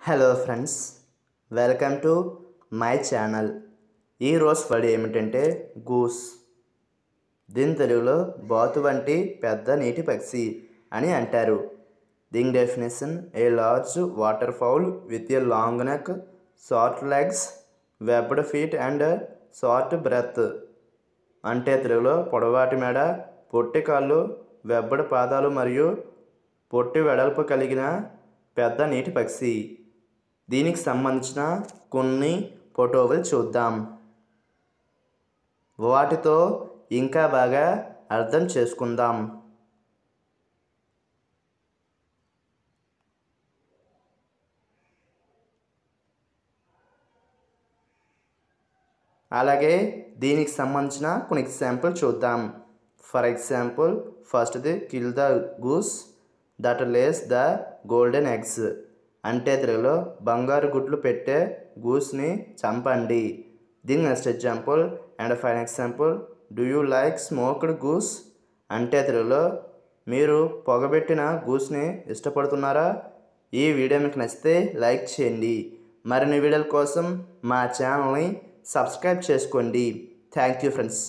Hello friends, welcome to my channel. ఈరోజు word ఏమిటంటే goose. దీని తెలుగులో బాతు వంటి పెద్ద నీటి పక్షి అని అంటారు. దీని definition: a large waterfowl with a long neck, short legs, webbed feet and short breath. అంటే తెలుగులో పొడవాటి మెడ, పొట్టి కాళ్ళు, వెబ్బడి పాదాలు మరియు పొట్టి వెడల్పు కలిగిన పెద్ద నీటి పక్షి. దీనికి సంబంధించిన కొన్ని ఫోటోలు చూద్దాం. వాటితో ఇంకా బాగా అర్థం చేసుకుందాం. అలాగే దీనికి సంబంధించిన కొన్ని ఎగ్జాంపుల్ చూద్దాం. ఫర్ ఎగ్జాంపుల్, ఫస్ట్ది kill the goose that Lay's the golden eggs. అంటే తెలుగులో బంగారు గుడ్లు పెట్టే గూస్ని చంపండి. దీని next example and final example, do you like smoked goose. అంటే తెలుగులో మీరు పొగబెట్టిన గూస్ని ఇష్టపడుతున్నారా. ఈ వీడియో మీకు నచ్చితే లైక్ చేయండి. మరిన్ని వీడియోల కోసం మా ఛానల్ని సబ్స్క్రైబ్ చేసుకోండి. Thank you friends.